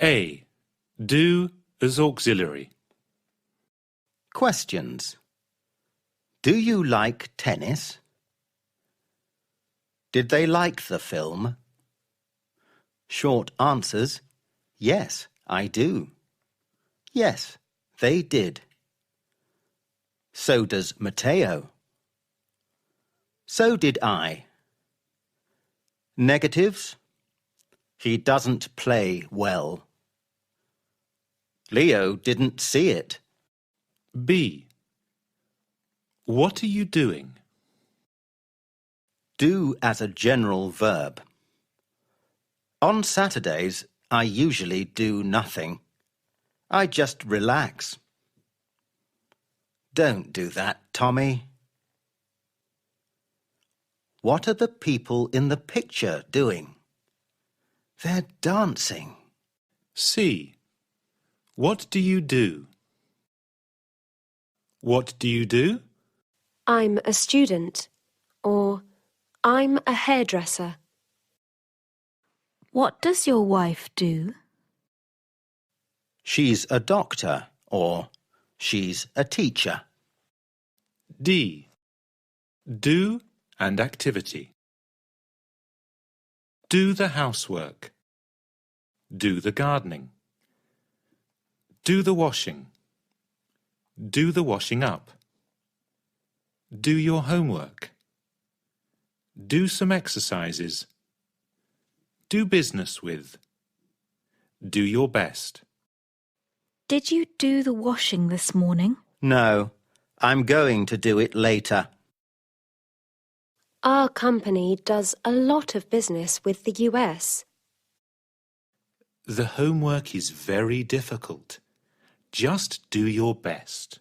A. Do as auxiliary. Questions. Do you like tennis? Did they like the film? Short answers. Yes, I do. Yes, they did. So does Matteo. So did I. Negatives. He doesn't play well. Leo didn't see it. B. What are you doing? Do as a general verb. On Saturdays, I usually do nothing. I just relax. Don't do that, Tommy. What are the people in the picture doing? They're dancing. C. What do you do? What do you do? I'm a student, or I'm a hairdresser. What does your wife do? She's a doctor, or she's a teacher. D. Do and activity. Do the housework. Do the gardening. Do the washing. Do the washing up. Do your homework. Do some exercises. Do business with. Do your best. Did you do the washing this morning? No, I'm going to do it later. Our company does a lot of business with the US. The homework is very difficult. Just do your best.